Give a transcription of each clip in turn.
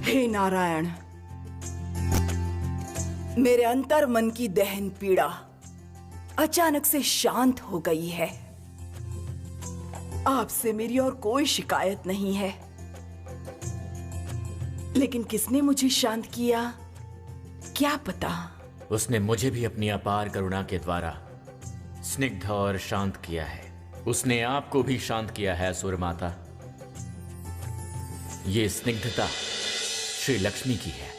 हे नारायण, मेरे अंतर मन की दहन पीड़ा अचानक से शांत हो गई है। आपसे मेरी और कोई शिकायत नहीं है, लेकिन किसने मुझे शांत किया क्या पता। उसने मुझे भी अपनी अपार करुणा के द्वारा स्निग्ध और शांत किया है। उसने आपको भी शांत किया है असुर माता। ये स्निग्धता श्री लक्ष्मी की है।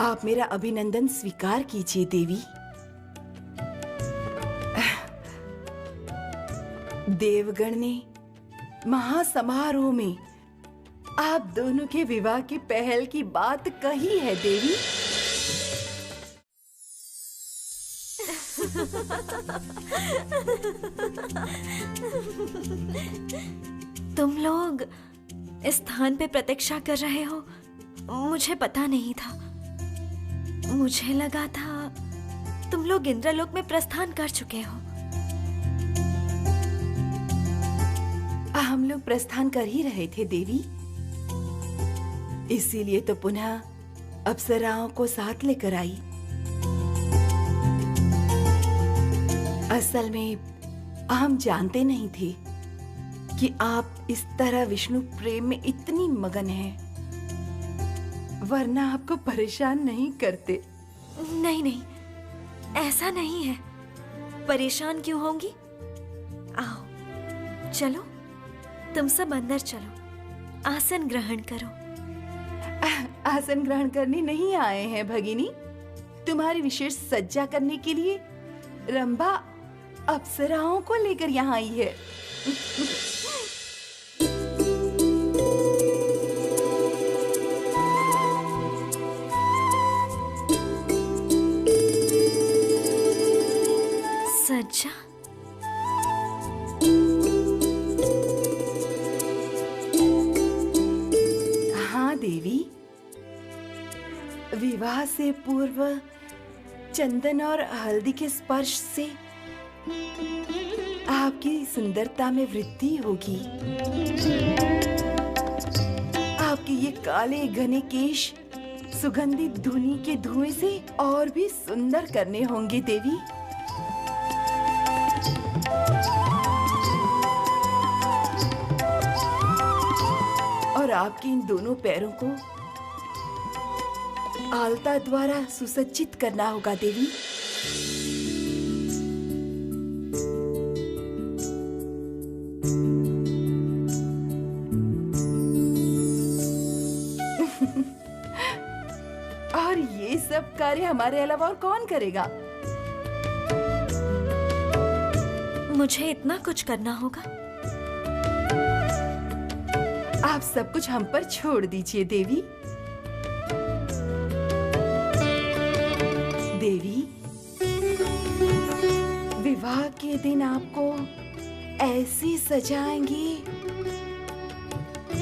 आप मेरा अभिनंदन स्वीकार कीजिए देवी। देवगण ने महासमारोह में आप दोनों के विवाह की पहल की बात कही है देवी। तुम लोग इस स्थान पे प्रतीक्षा कर रहे हो, मुझे पता नहीं था। मुझे लगा था तुम लोग इंद्रलोक में प्रस्थान कर चुके हो। हम लोग प्रस्थान कर ही रहे थे देवी, इसीलिए तो पुनः अप्सराओं को साथ लेकर आई। असल में हम जानते नहीं थे कि आप इस तरह विष्णु प्रेम में इतनी मगन हैं, वरना आपको परेशान नहीं करते। नहीं नहीं, ऐसा नहीं है। परेशान क्यों होंगी? आओ चलो, तुम सब अंदर चलो, आसन ग्रहण करो। आसन ग्रहण करने नहीं आए हैं भगिनी, तुम्हारी विशेष सज्जा करने के लिए रंभा अप्सराओं को लेकर यहाँ आई है। सज्जा? हाँ देवी, विवाह से पूर्व चंदन और हल्दी के स्पर्श से आपकी सुंदरता में वृद्धि होगी। आपके ये काले घने केश सुगंधित धुनी के धुएं से और भी सुंदर करने होंगे देवी। और आपके इन दोनों पैरों को आलता द्वारा सुसज्जित करना होगा देवी। और ये सब कार्य हमारे अलावा और कौन करेगा? मुझे इतना कुछ करना होगा? आप सब कुछ हम पर छोड़ दीजिए देवी। देवी, विवाह के दिन आपको ऐसी सजाएंगी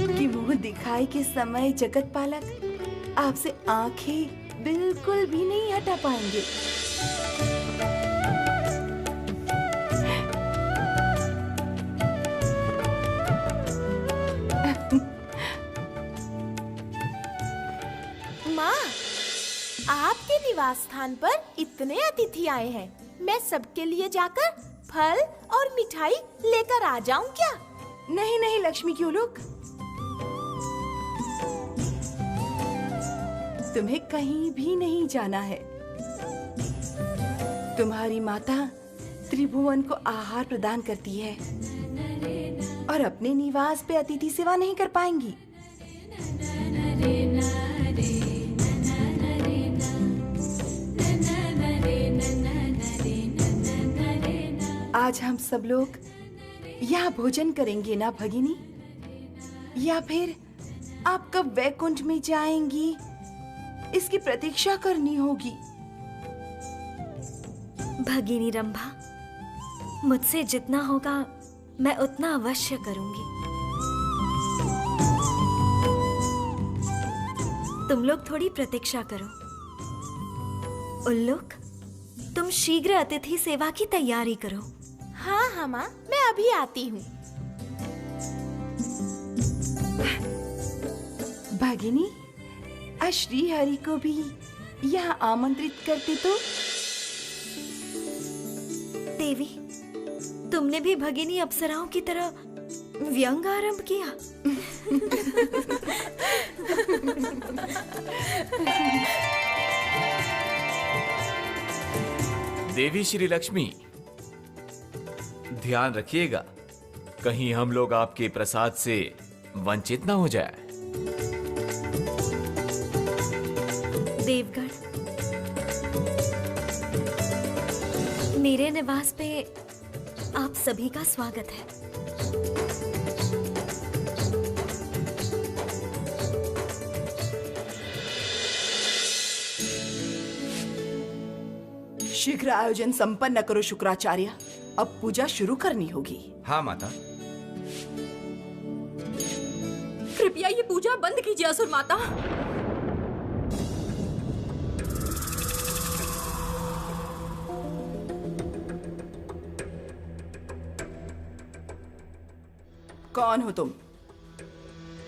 कि मुंह दिखाई के समय जगत पालक आपसे आंखें बिल्कुल भी नहीं हटा पाएंगे। माँ, आपके निवास स्थान पर इतने अतिथि आए हैं, मैं सबके लिए जाकर फल और मिठाई लेकर आ जाऊं क्या? नहीं नहीं लक्ष्मी की उलूक, तुम्हें कहीं भी नहीं जाना है। तुम्हारी माता त्रिभुवन को आहार प्रदान करती है और अपने निवास पे अतिथि सेवा नहीं कर पाएंगी। आज हम सब लोग यहाँ भोजन करेंगे ना भगिनी? या फिर आप कब वैकुंठ में जाएंगी इसकी प्रतीक्षा करनी होगी? भगिनी रंभा, मुझसे जितना होगा मैं उतना अवश्य करूंगी। तुम लोग थोड़ी प्रतीक्षा करो। उल्लूक, तुम शीघ्र अतिथि सेवा की तैयारी करो। हाँ हाँ माँ, मैं अभी आती हूँ। भगिनी, श्री हरि को भी यहाँ आमंत्रित करते तो। देवी, तुमने भी भगिनी अप्सराओं की तरह व्यंग आरंभ किया। देवी श्री लक्ष्मी, ध्यान रखिएगा, कहीं हम लोग आपके प्रसाद से वंचित ना हो जाए। देवगण, मेरे निवास पे आप सभी का स्वागत है। शीघ्र आयोजन संपन्न करो शुक्राचार्य, अब पूजा शुरू करनी होगी। हाँ माता। कृपया ये पूजा बंद कीजिए असुर माता। कौन हो तुम?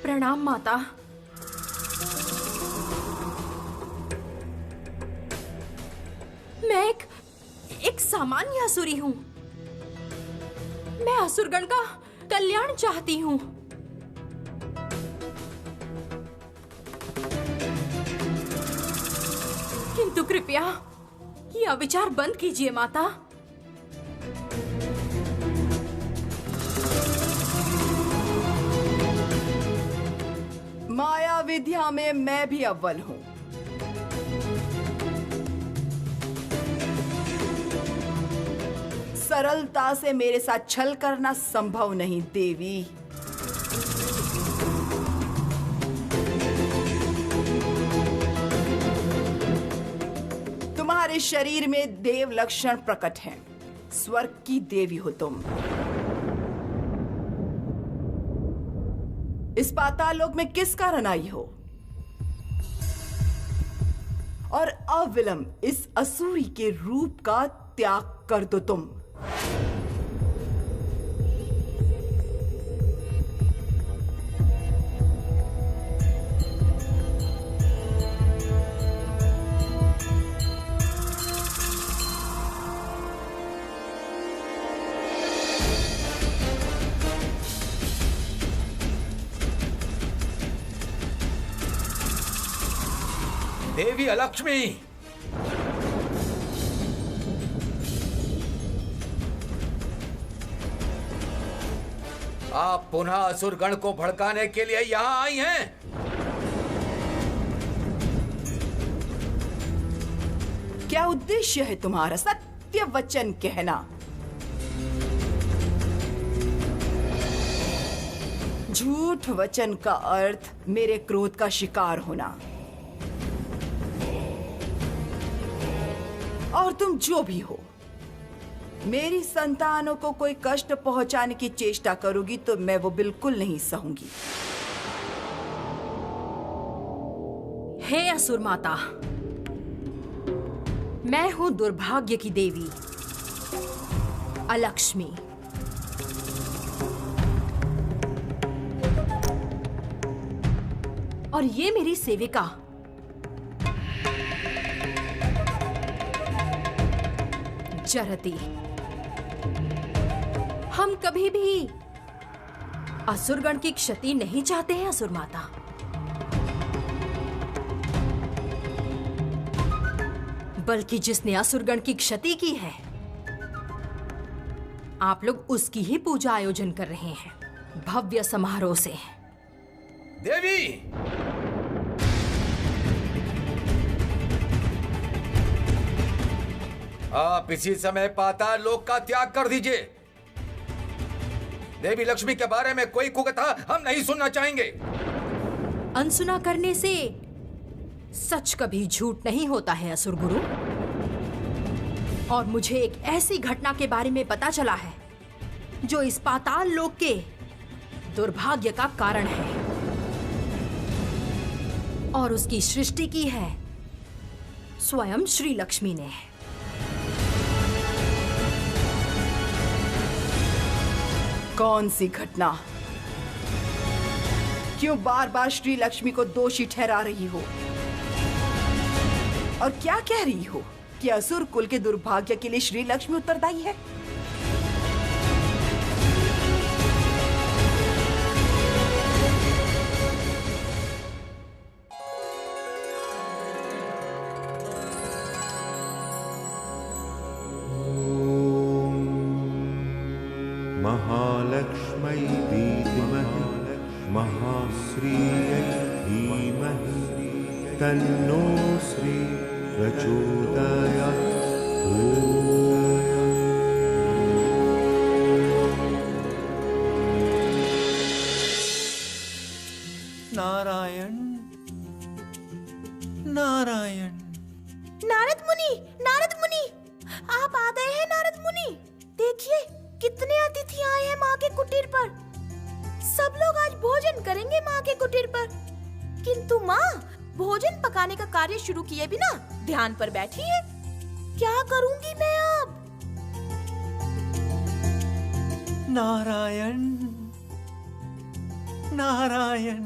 प्रणाम माता। मैं एक सामान्य असुरी हूँ। मैं असुरगण का कल्याण चाहती हूँ। किंतु कृपया ये अविचार बंद कीजिए माता। माया विद्या में मैं भी अव्वल हूँ। सरलता से मेरे साथ छल करना संभव नहीं देवी। तुम्हारे शरीर में देव लक्षण प्रकट हैं। स्वर्ग की देवी हो तुम। इस पाताल लोक में किस कारण आई हो? और अविलंब इस असुरी के रूप का त्याग कर दो तुम। देवी अलक्ष्मी, आप पुनः असुरगण को भड़काने के लिए यहाँ आई हैं। क्या उद्देश्य है तुम्हारा? सत्य वचन कहना, झूठ वचन का अर्थ मेरे क्रोध का शिकार होना। और तुम जो भी हो, मेरी संतानों को कोई कष्ट पहुंचाने की चेष्टा करोगी तो मैं वो बिल्कुल नहीं सहूंगी। हे असुर माता, मैं हूं दुर्भाग्य की देवी अलक्ष्मी। और ये मेरी सेविका जरती। हम कभी भी असुरगण की क्षति नहीं चाहते हैं असुर माता। बल्कि जिसने असुरगण की क्षति की है, आप लोग उसकी ही पूजा आयोजन कर रहे हैं भव्य समारोह से। देवी, आप इसी समय पाताल लोक का त्याग कर दीजिए। देवी लक्ष्मी के बारे में कोई कुकथा हम नहीं सुनना चाहेंगे। अनसुना करने से सच कभी झूठ नहीं होता है असुर गुरु। और मुझे एक ऐसी घटना के बारे में पता चला है जो इस पाताल लोक के दुर्भाग्य का कारण है, और उसकी सृष्टि की है स्वयं श्री लक्ष्मी ने। कौन सी घटना? क्यों बार बार श्री लक्ष्मी को दोषी ठहरा रही हो? और क्या कह रही हो कि असुर कुल के दुर्भाग्य के लिए श्री लक्ष्मी उत्तरदायी है? महालक्ष्मै धीमहि महाश्रियै धीमहि तन्नो श्री प्रचोदयात्। नारायण नारायण। नारद मुनि, आप आ गए हैं नारद मुनि। देखिए कितने अतिथि आए हैं माँ के कुटीर पर। सब लोग आज भोजन करेंगे माँ के कुटीर पर, किंतु माँ भोजन पकाने का कार्य शुरू किए बिना ध्यान पर बैठी है। क्या करूंगी मैं अब? नारायण नारायण।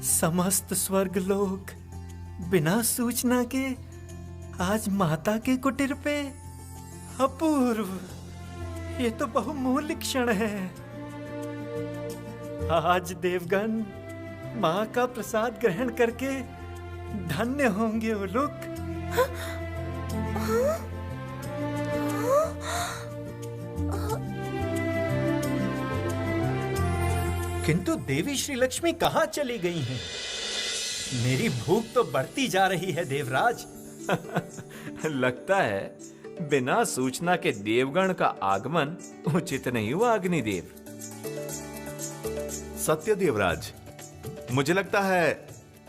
समस्त स्वर्ग लोग बिना सूचना के आज माता के कुटीर पे। अपूर्व, ये तो बहुमूल्य क्षण है। आज देवगण माँ का प्रसाद ग्रहण करके धन्य होंगे वो लोग। किंतु देवी श्री लक्ष्मी कहाँ चली गई हैं? मेरी भूख तो बढ़ती जा रही है देवराज। लगता है बिना सूचना के देवगण का आगमन उचित नहीं हुआ अग्निदेव। सत्य देवराज, मुझे लगता है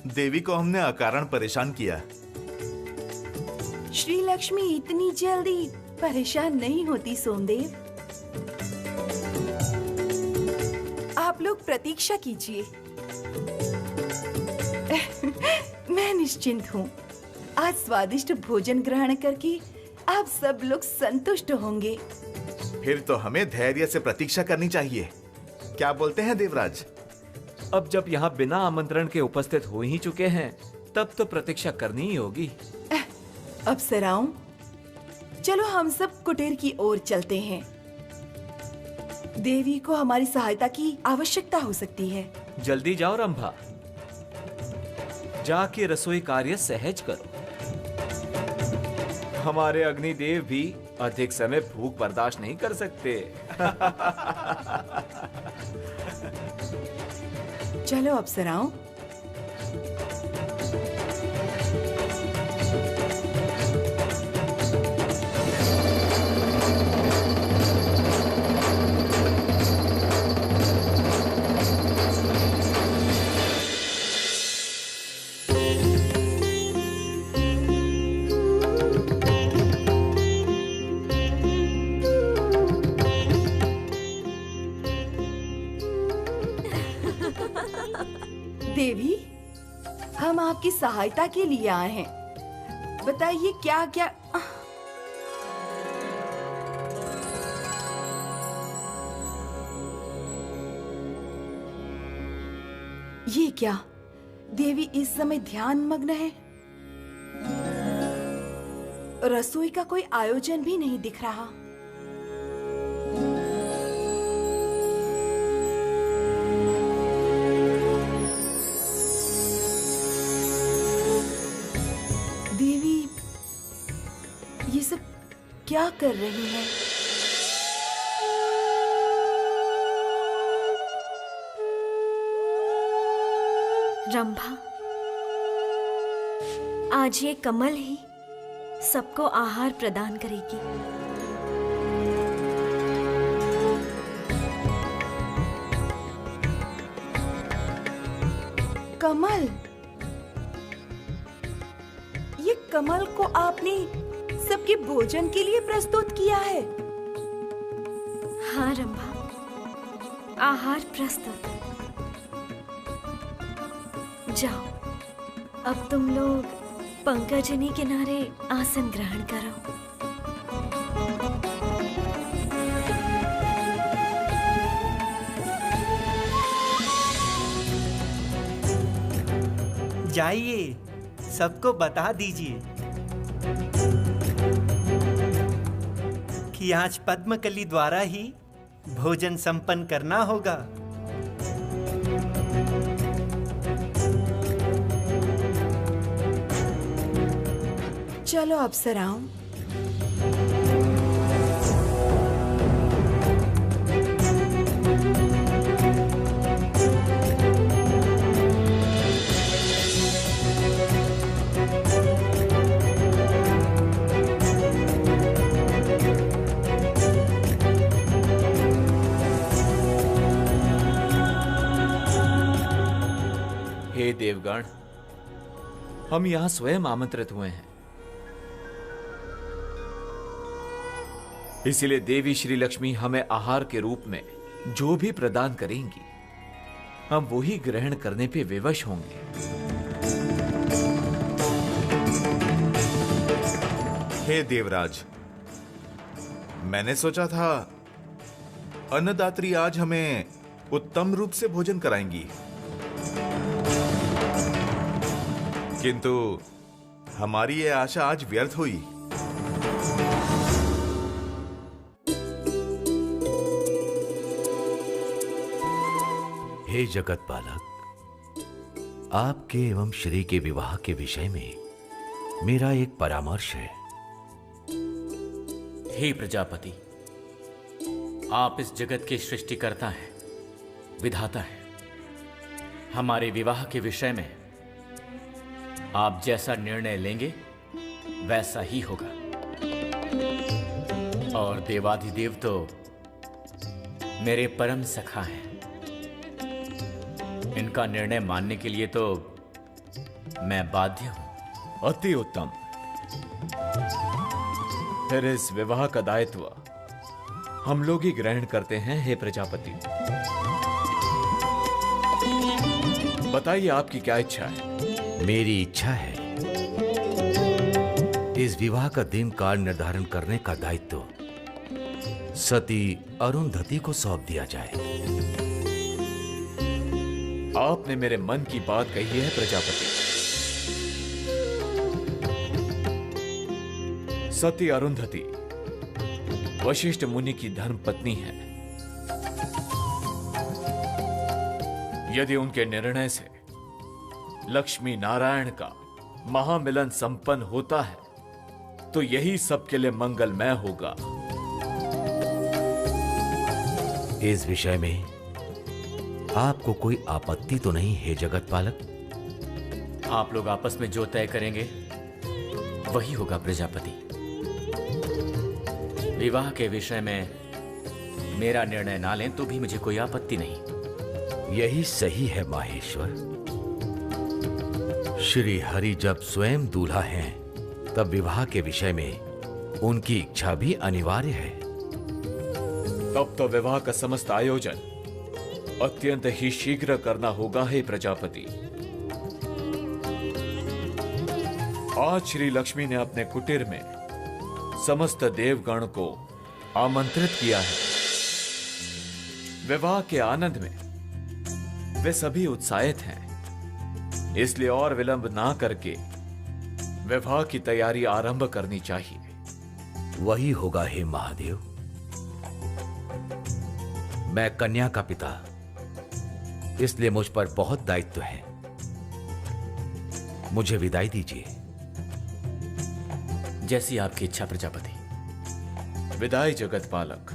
देवी को हमने अकारण परेशान किया। श्री लक्ष्मी इतनी जल्दी परेशान नहीं होती सोमदेव। आप लोग प्रतीक्षा कीजिए। मैं निश्चिंत हूँ। आज स्वादिष्ट भोजन ग्रहण करके आप सब लोग संतुष्ट होंगे। फिर तो हमें धैर्य से प्रतीक्षा करनी चाहिए। क्या बोलते हैं देवराज? अब जब यहाँ बिना आमंत्रण के उपस्थित हो ही चुके हैं, तब तो प्रतीक्षा करनी ही होगी। अप्सराओं, चलो हम सब कुटीर की ओर चलते हैं। देवी को हमारी सहायता की आवश्यकता हो सकती है। जल्दी जाओ रंभा, जाके रसोई कार्य सहज करो। हमारे अग्निदेव भी अधिक समय भूख बर्दाश्त नहीं कर सकते। चलो अप्सराओं। देवी, हम आपकी सहायता के लिए आए हैं। बताइए क्या क्या। ये क्या? देवी इस समय ध्यान मग्न है। रसोई का कोई आयोजन भी नहीं दिख रहा। क्या कर रही है? रंभा, आज ये कमल ही सबको आहार प्रदान करेगी। कमल? ये कमल को आपने सबके भोजन के लिए प्रस्तुत किया है? हाँ रंभा, आहार प्रस्तुत। जाओ, अब तुम लोग पंकजनी किनारे आसन ग्रहण करो। जाइए, सबको बता दीजिए कि आज पद्मकली द्वारा ही भोजन संपन्न करना होगा। चलो अप्सराओं, हे देवगण, हम यहाँ स्वयं आमंत्रित हुए हैं, इसीलिए देवी श्री लक्ष्मी हमें आहार के रूप में जो भी प्रदान करेंगी, हम वही ग्रहण करने पे विवश होंगे। हे देवराज, मैंने सोचा था अन्नदात्री आज हमें उत्तम रूप से भोजन कराएंगी, किंतु हमारी ये आशा आज व्यर्थ हुई। हे जगत पालक, आपके एवं श्री के विवाह के विषय में मेरा एक परामर्श है। हे प्रजापति, आप इस जगत के सृष्टिकर्ता हैं, विधाता हैं। हमारे विवाह के विषय में आप जैसा निर्णय लेंगे वैसा ही होगा। और देवाधिदेव तो मेरे परम सखा हैं, इनका निर्णय मानने के लिए तो मैं बाध्य हूं। अति उत्तम। फिर इस विवाह का दायित्व हम लोग ही ग्रहण करते हैं। हे प्रजापति, बताइए आपकी क्या इच्छा है? मेरी इच्छा है इस विवाह का दिन काल निर्धारण करने का दायित्व सती अरुंधति को सौंप दिया जाए। आपने मेरे मन की बात कही है प्रजापति। सती अरुंधति वशिष्ठ मुनि की धर्म पत्नी है। यदि उनके निर्णय से लक्ष्मी नारायण का महामिलन संपन्न होता है तो यही सबके लिए मंगलमय होगा। इस विषय में आपको कोई आपत्ति तो नहीं है जगत पालक? आप लोग आपस में जो तय करेंगे वही होगा प्रजापति। विवाह के विषय में मेरा निर्णय ना लें तो भी मुझे कोई आपत्ति नहीं। यही सही है माहेश्वर। श्री हरि जब स्वयं दूल्हा हैं, तब विवाह के विषय में उनकी इच्छा भी अनिवार्य है। तब तो विवाह का समस्त आयोजन अत्यंत ही शीघ्र करना होगा। हे प्रजापति, आज श्री लक्ष्मी ने अपने कुटीर में समस्त देवगण को आमंत्रित किया है। विवाह के आनंद में वे सभी उत्साहित हैं, इसलिए और विलंब ना करके विवाह की तैयारी आरंभ करनी चाहिए। वही होगा हे महादेव। मैं कन्या का पिता, इसलिए मुझ पर बहुत दायित्व है। मुझे विदाई दीजिए। जैसी आपकी इच्छा प्रजापति। विदाई जगत पालक।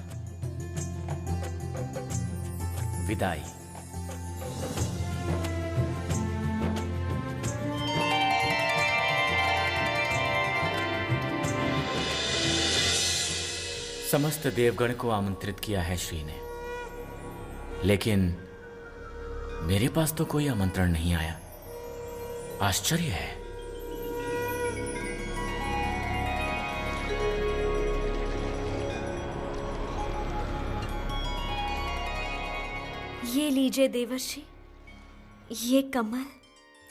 विदाई। समस्त देवगण को आमंत्रित किया है श्री ने, लेकिन मेरे पास तो कोई आमंत्रण नहीं आया। आश्चर्य है। ये लीजिए देवर्षि, ये कमल,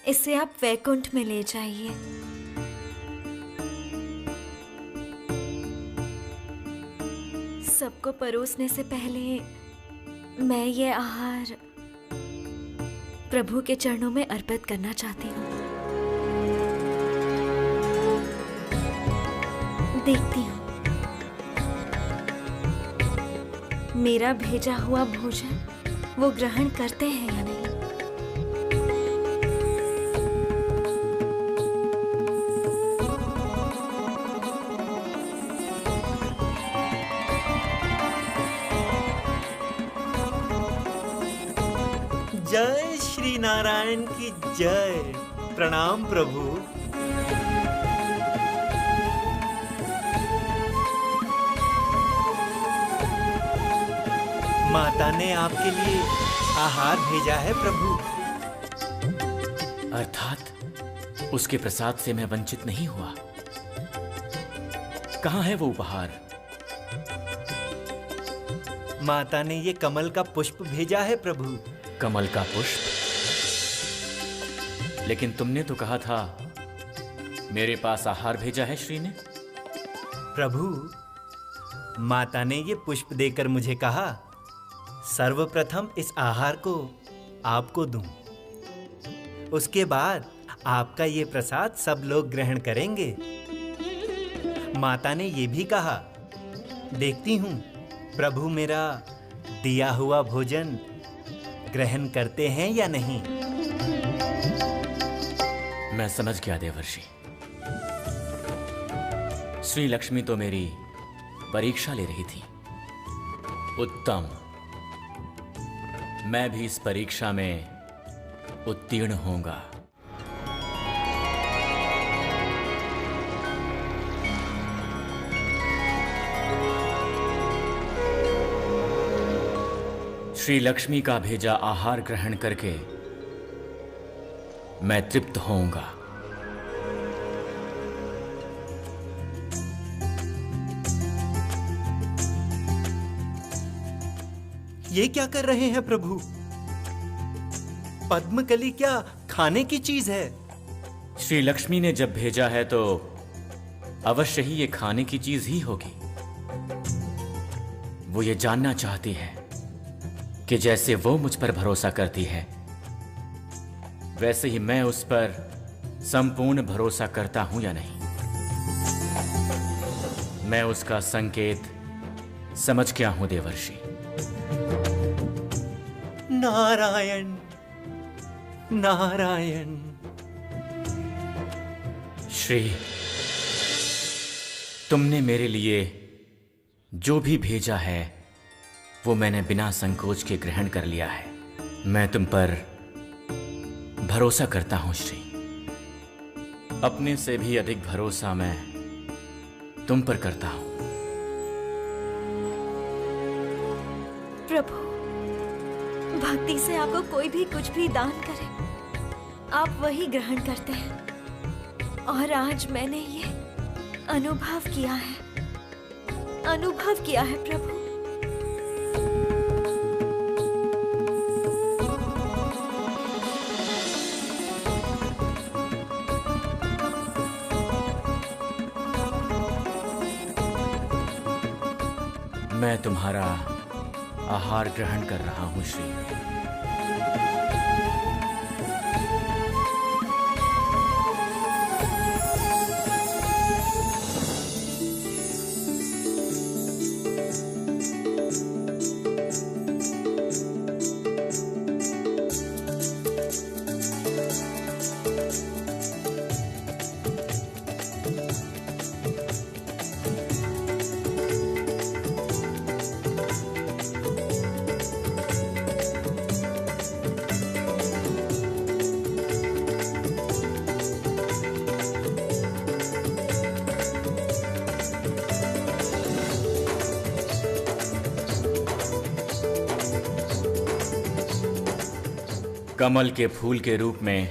इसे आप वैकुंठ में ले जाइए। सबको परोसने से पहले मैं ये आहार प्रभु के चरणों में अर्पित करना चाहती हूँ। देखती हूँ मेरा भेजा हुआ भोजन वो ग्रहण करते हैं या नहीं। जय श्री नारायण की जय। प्रणाम प्रभु। माता ने आपके लिए आहार भेजा है प्रभु। अर्थात उसके प्रसाद से मैं वंचित नहीं हुआ। कहाँ है वो उपहार? माता ने ये कमल का पुष्प भेजा है प्रभु। कमल का पुष्प? लेकिन तुमने तो कहा था मेरे पास आहार भेजा है श्री ने। प्रभु, माता ने ये पुष्प देकर मुझे कहा सर्वप्रथम इस आहार को आपको दूं। उसके बाद आपका ये प्रसाद सब लोग ग्रहण करेंगे। माता ने ये भी कहा, देखती हूं प्रभु मेरा दिया हुआ भोजन ग्रहण करते हैं या नहीं। मैं समझ गया देवर्षि। श्री लक्ष्मी तो मेरी परीक्षा ले रही थी। उत्तम, मैं भी इस परीक्षा में उत्तीर्ण होऊंगा। श्री लक्ष्मी का भेजा आहार ग्रहण करके मैं तृप्त होऊंगा। ये क्या कर रहे हैं प्रभु? पद्मकली क्या खाने की चीज है? श्री लक्ष्मी ने जब भेजा है तो अवश्य ही ये खाने की चीज ही होगी। वो ये जानना चाहती है कि जैसे वो मुझ पर भरोसा करती है वैसे ही मैं उस पर संपूर्ण भरोसा करता हूं या नहीं। मैं उसका संकेत समझ गया हूं देवर्षि। नारायण नारायण। श्री, तुमने मेरे लिए जो भी भेजा है वो मैंने बिना संकोच के ग्रहण कर लिया है। मैं तुम पर भरोसा करता हूं श्री। अपने से भी अधिक भरोसा मैं तुम पर करता हूं। प्रभु, भक्ति से आपको कोई भी कुछ भी दान करे आप वही ग्रहण करते हैं। और आज मैंने ये अनुभव किया है प्रभु। मैं तुम्हारा आहार ग्रहण कर रहा हूं श्री। कमल के फूल के रूप में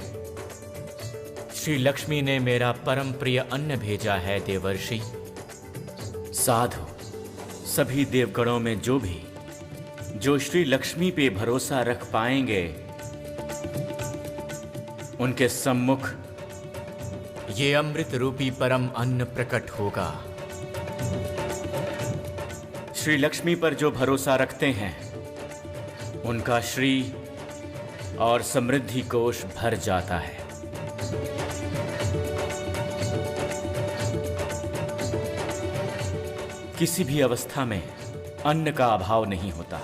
श्री लक्ष्मी ने मेरा परम प्रिय अन्न भेजा है देवर्षि। साधु, सभी देवगणों में जो श्री लक्ष्मी पे भरोसा रख पाएंगे उनके सम्मुख ये अमृत रूपी परम अन्न प्रकट होगा। श्री लक्ष्मी पर जो भरोसा रखते हैं उनका श्री और समृद्धि कोश भर जाता है। किसी भी अवस्था में अन्न का अभाव नहीं होता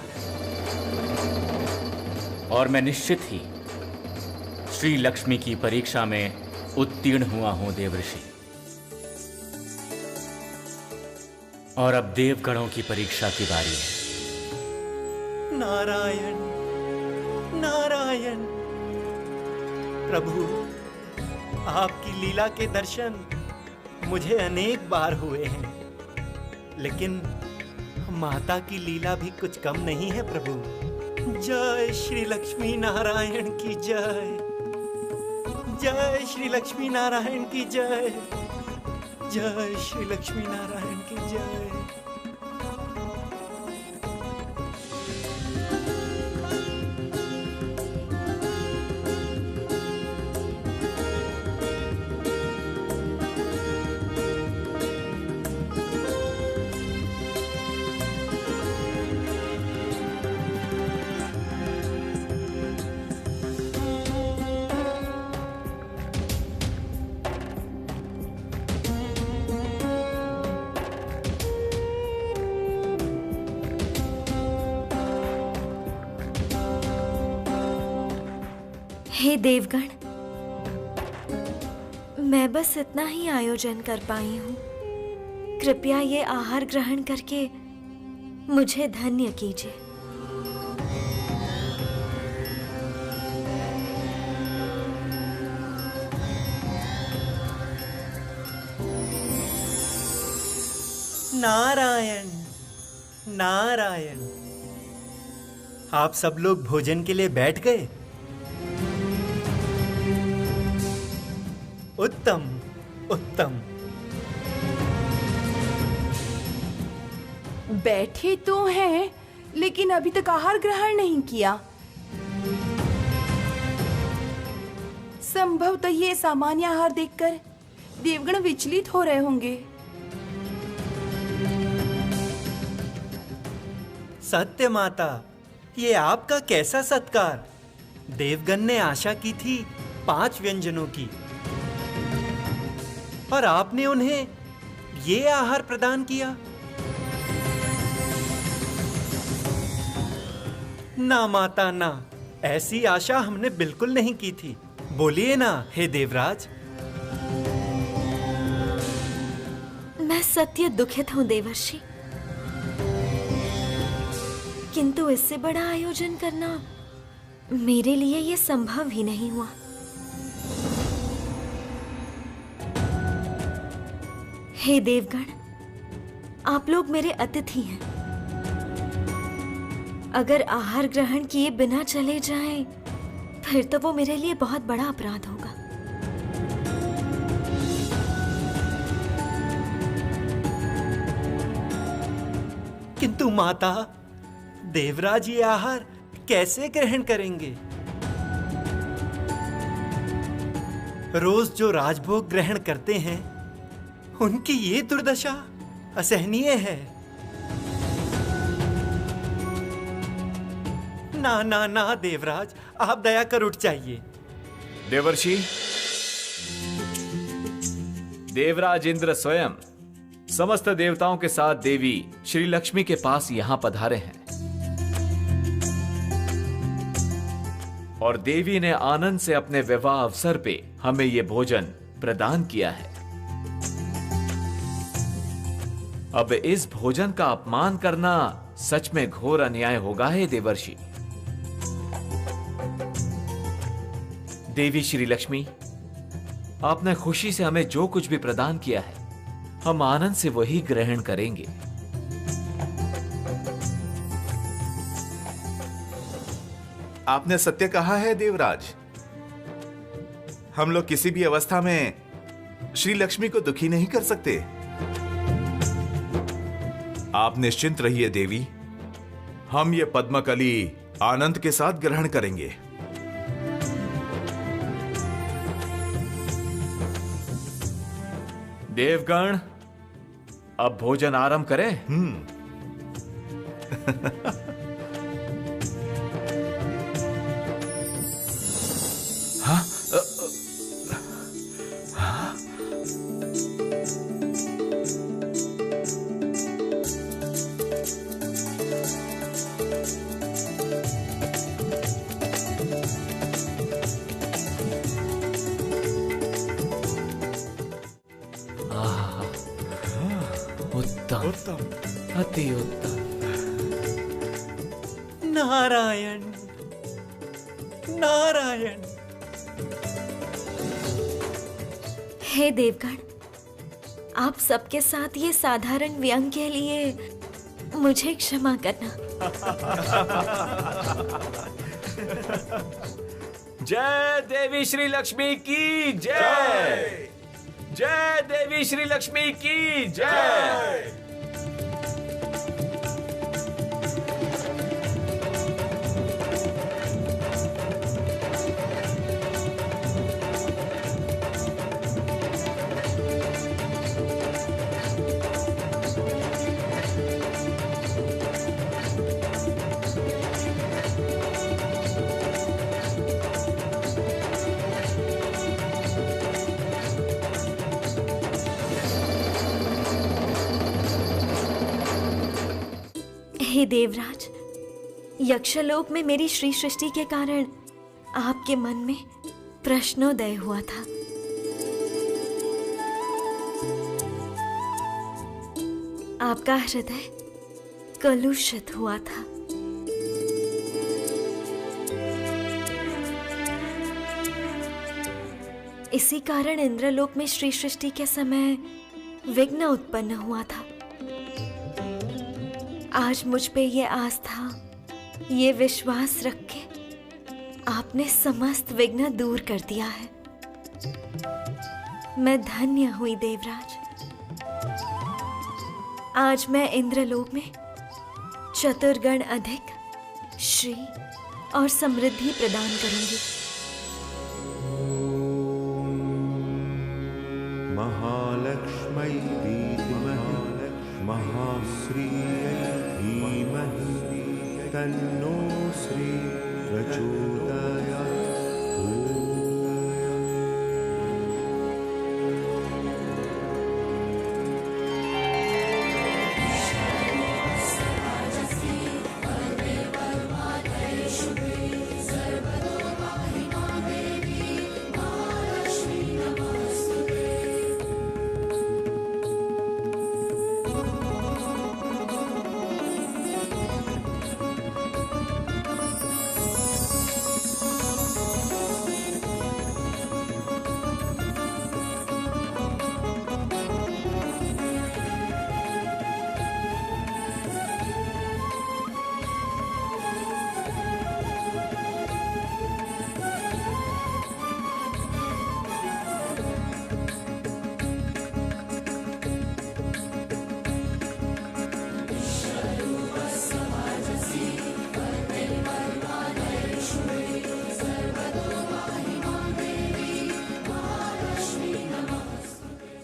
और मैं निश्चित ही श्री लक्ष्मी की परीक्षा में उत्तीर्ण हुआ हूं देवर्षि। और अब देवगणों की परीक्षा की बारी है। नारायण नारायण। प्रभु, आपकी लीला के दर्शन मुझे अनेक बार हुए हैं, लेकिन माता की लीला भी कुछ कम नहीं है प्रभु। जय श्री लक्ष्मी नारायण की जय। जय श्री लक्ष्मी नारायण की जय। जय श्री लक्ष्मी नारायण की जय। हे देवगण, मैं बस इतना ही आयोजन कर पाई हूँ। कृपया ये आहार ग्रहण करके मुझे धन्य कीजिए। नारायण नारायण। आप सब लोग भोजन के लिए बैठ गए? उत्तम उत्तम। बैठे तो हैं, लेकिन अभी तक आहार ग्रहण नहीं किया। संभवतः ये सामान्य आहार देखकर देवगण विचलित हो रहे होंगे। सत्य माता, ये आपका कैसा सत्कार। देवगण ने आशा की थी 5 व्यंजनों की, और आपने उन्हें ये आहार प्रदान किया। ना माता ना, ऐसी आशा हमने बिल्कुल नहीं की थी। बोलिए ना हे देवराज। मैं सत्य दुखित हूँ देवर्षि, किंतु इससे बड़ा आयोजन करना मेरे लिए ये संभव ही नहीं हुआ। हे देवगण, आप लोग मेरे अतिथि हैं। अगर आहार ग्रहण किए बिना चले जाएं, फिर तो वो मेरे लिए बहुत बड़ा अपराध होगा। किंतु माता, देवराज ये आहार कैसे ग्रहण करेंगे? रोज जो राजभोग ग्रहण करते हैं, उनकी ये दुर्दशा असहनीय है। ना ना ना देवराज, आप दया कर उठ जाइए। देवर्षि, देवराज इंद्र स्वयं समस्त देवताओं के साथ देवी श्री लक्ष्मी के पास यहां पधारे हैं, और देवी ने आनंद से अपने विवाह अवसर पे हमें ये भोजन प्रदान किया है। अब इस भोजन का अपमान करना सच में घोर अन्याय होगा हे देवर्षि। देवी श्री लक्ष्मी, आपने खुशी से हमें जो कुछ भी प्रदान किया है, हम आनंद से वही ग्रहण करेंगे। आपने सत्य कहा है देवराज। हम लोग किसी भी अवस्था में श्री लक्ष्मी को दुखी नहीं कर सकते। आप निश्चिंत रहिए देवी, हम ये पद्मकली आनंद के साथ ग्रहण करेंगे। देवगण, अब भोजन आरंभ करें। हाँ? उत्तम, अति उत्तम। नारायण नारायण। हे देवगण, आप सबके साथ ये साधारण व्यंग के लिए मुझे क्षमा करना। जय देवी श्री लक्ष्मी की जय। जय देवी श्री लक्ष्मी की जय। हे देवराज, यक्षलोक में मेरी श्री सृष्टि के कारण आपके मन में प्रश्नोदय हुआ था। आपका हृदय कलुषित हुआ था। इसी कारण इंद्रलोक में श्री सृष्टि के समय विघ्न उत्पन्न हुआ था। आज मुझ पे ये आस्था, ये विश्वास रख के आपने समस्त विघ्न दूर कर दिया है। मैं धन्य हुई देवराज। आज मैं इंद्रलोक में चतुर्गण अधिक श्री और समृद्धि प्रदान करूंगी। महालक्ष्मै विद्महे महाश्रियै धीमहि तन्नो श्री प्रचोदयात्।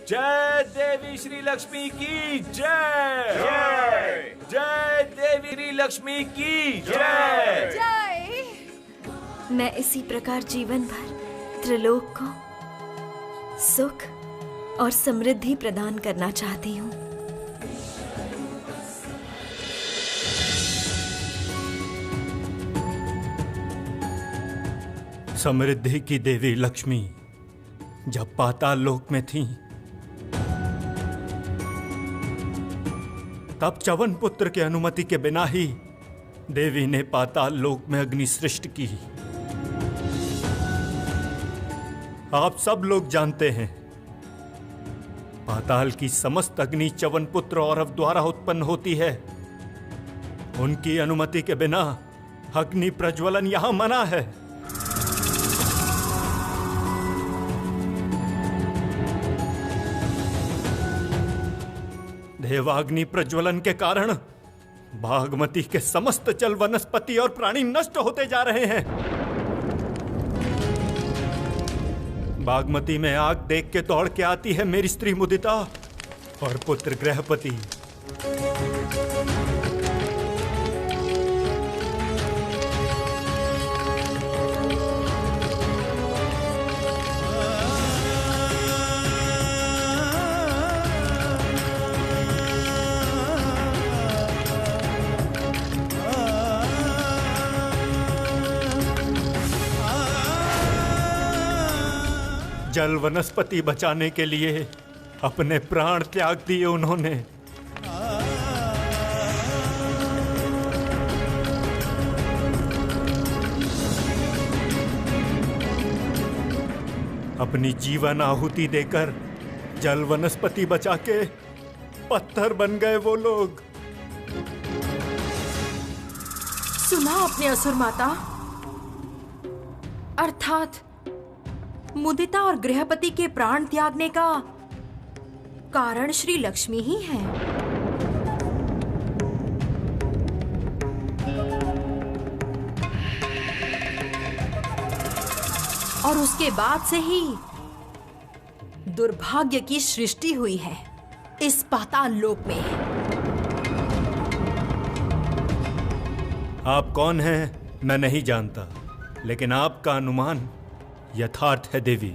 जय देवी श्री लक्ष्मी की जय। जय जय देवी श्री लक्ष्मी की जय। जय। मैं इसी प्रकार जीवन भर त्रिलोक को सुख और समृद्धि प्रदान करना चाहती हूँ। समृद्धि की देवी लक्ष्मी जब पाताल लोक में थीं, तब च्यवन पुत्र के अनुमति के बिना ही देवी ने पाताल लोक में अग्नि सृष्टि की। आप सब लोग जानते हैं, पाताल की समस्त अग्नि च्यवन पुत्र औरव द्वारा उत्पन्न होती है। उनकी अनुमति के बिना अग्नि प्रज्वलन यहां मना है। देवाग्नि प्रज्वलन के कारण बागमती के समस्त जल, वनस्पति और प्राणी नष्ट होते जा रहे हैं। बागमती में आग देख के दौड़ के आती है मेरी स्त्री मुदिता और पुत्र गृहपति। जल वनस्पति बचाने के लिए अपने प्राण त्याग दिए उन्होंने। अपनी जीवन आहुति देकर जल वनस्पति बचा के पत्थर बन गए वो लोग। सुना आपने असुर माता? अर्थात मुदिता और गृहपति के प्राण त्यागने का कारण श्री लक्ष्मी ही हैं। और उसके बाद से ही दुर्भाग्य की सृष्टि हुई है इस पाताल लोक में। आप कौन हैं मैं नहीं जानता, लेकिन आपका अनुमान यथार्थ है देवी।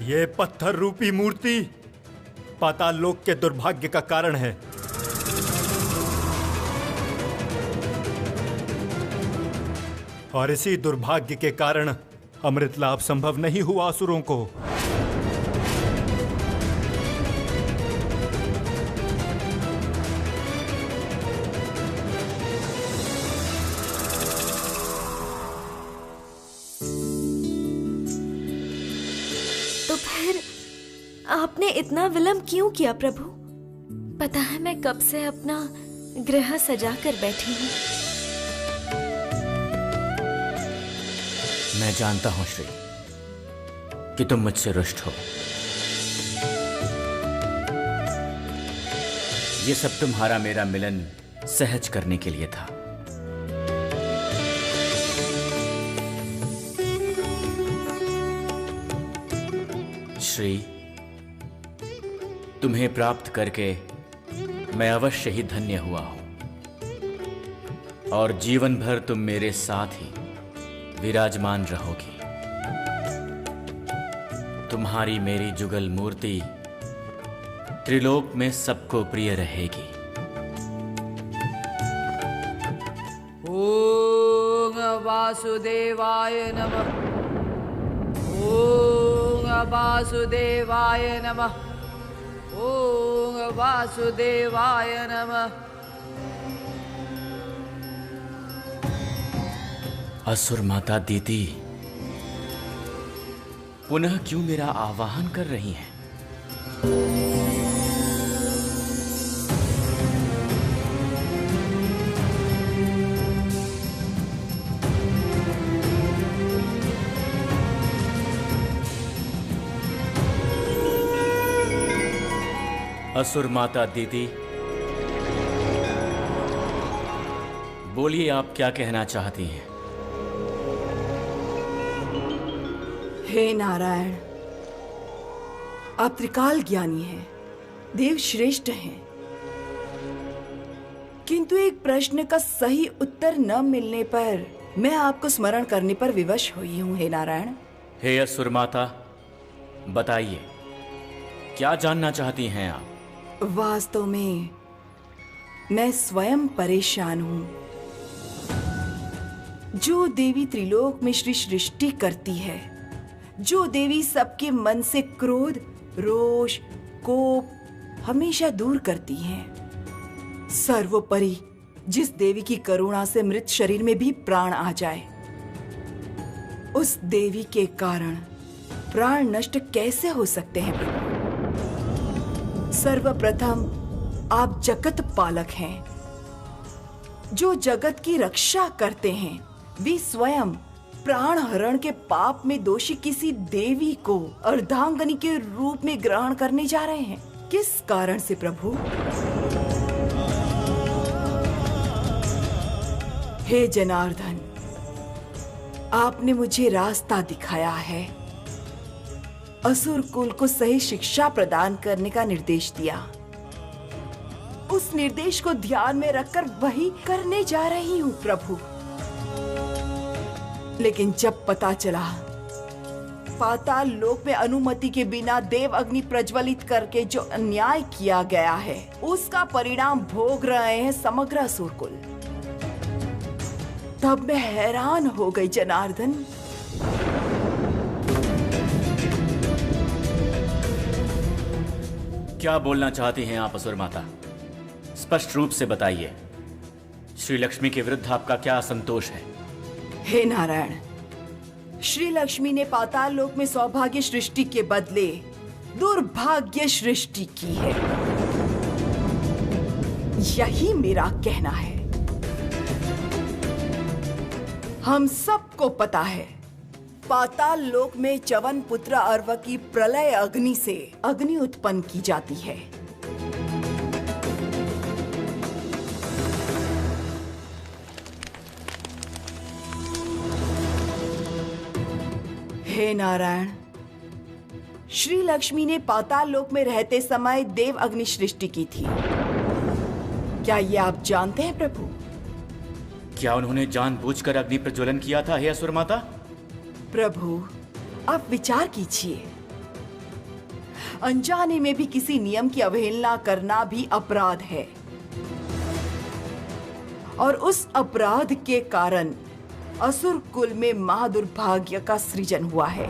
ये पत्थर रूपी मूर्ति पाताल लोक के दुर्भाग्य का कारण है। और इसी दुर्भाग्य के कारण अमृत लाभ संभव नहीं हुआ असुरों को। तो फिर आपने इतना विलंब क्यों किया प्रभु? पता है मैं कब से अपना गृह सजा कर बैठी हूँ। मैं जानता हूं श्री कि तुम मुझसे रुष्ट हो। ये सब तुम्हारा मेरा मिलन सहज करने के लिए था। श्री, तुम्हें प्राप्त करके मैं अवश्य ही धन्य हुआ हूं और जीवन भर तुम मेरे साथ ही विराजमान रहोगी। तुम्हारी मेरी जुगल मूर्ति त्रिलोक में सबको प्रिय रहेगी। ओम वासुदेवाय नमः। ओम वासुदेवाय नमः। ओम वासुदेवाय नमः। असुर माता दीदी पुनः क्यों मेरा आवाहन कर रही हैं? असुर माता दीदी, बोलिए आप क्या कहना चाहती हैं? हे नारायण, आप त्रिकाल ज्ञानी हैं, देव श्रेष्ठ हैं, किंतु एक प्रश्न का सही उत्तर न मिलने पर मैं आपको स्मरण करने पर विवश हुई हूं। हे नारायण। हे असुर माता, बताइए क्या जानना चाहती हैं आप? वास्तव में मैं स्वयं परेशान हूं। जो देवी त्रिलोक में श्री सृष्टि करती है, जो देवी सबके मन से क्रोध, रोष, कोप हमेशा दूर करती है, सर्वोपरि जिस देवी की करुणा से मृत शरीर में भी प्राण आ जाए, उस देवी के कारण प्राण नष्ट कैसे हो सकते हैं प्रभु? सर्वप्रथम आप जगत पालक हैं। जो जगत की रक्षा करते हैं, वे स्वयं प्राण हरण के पाप में दोषी किसी देवी को अर्धांगनी के रूप में ग्रहण करने जा रहे हैं। किस कारण से प्रभु? हे जनार्दन, आपने मुझे रास्ता दिखाया है, असुर कुल को सही शिक्षा प्रदान करने का निर्देश दिया। उस निर्देश को ध्यान में रखकर वही करने जा रही हूँ प्रभु। लेकिन जब पता चला पाताल लोक में अनुमति के बिना देव अग्नि प्रज्वलित करके जो अन्याय किया गया है, उसका परिणाम भोग रहे हैं समग्र असुर कुल, तब मैं हैरान हो गई जनार्दन। क्या बोलना चाहती हैं आप असुर माता? स्पष्ट रूप से बताइए। श्री लक्ष्मी के विरुद्ध आपका क्या असंतोष है? हे नारायण, श्री लक्ष्मी ने पाताल लोक में सौभाग्य सृष्टि के बदले दुर्भाग्य सृष्टि की है, यही मेरा कहना है। हम सबको पता है पाताल लोक में च्यवन पुत्र अर्व की प्रलय अग्नि से अग्नि उत्पन्न की जाती है। हे नारायण, श्री लक्ष्मी ने पाताल लोक में रहते समय देव अग्नि सृष्टि की थी। क्या ये आप जानते हैं प्रभु? क्या उन्होंने जानबूझकर अग्नि प्रज्वलन किया था, हे असुर माता? प्रभु, आप विचार कीजिए, अनजाने में भी किसी नियम की अवहेलना करना भी अपराध है, और उस अपराध के कारण असुर कुल में महादुर्भाग्य का सृजन हुआ है।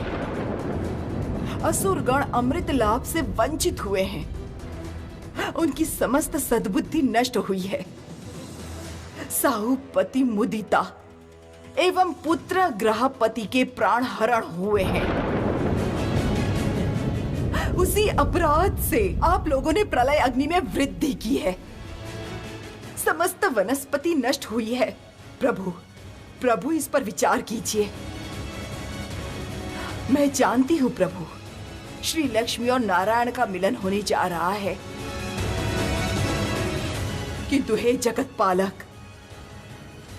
असुर गण अमृत लाभ से वंचित हुए हैं, उनकी समस्त सद्बुद्धि नष्ट हुई है। साहुपति मुदिता एवं पुत्र ग्रहपति के प्राण हरण हुए हैं। उसी अपराध से आप लोगों ने प्रलय अग्नि में वृद्धि की है, समस्त वनस्पति नष्ट हुई है। प्रभु, प्रभु इस पर विचार कीजिए। मैं जानती हूं प्रभु, श्री लक्ष्मी और नारायण का मिलन होने जा रहा है, किंतु हे जगत पालक,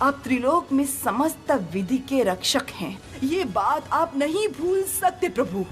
आप त्रिलोक में समस्त विधि के रक्षक हैं, ये बात आप नहीं भूल सकते प्रभु।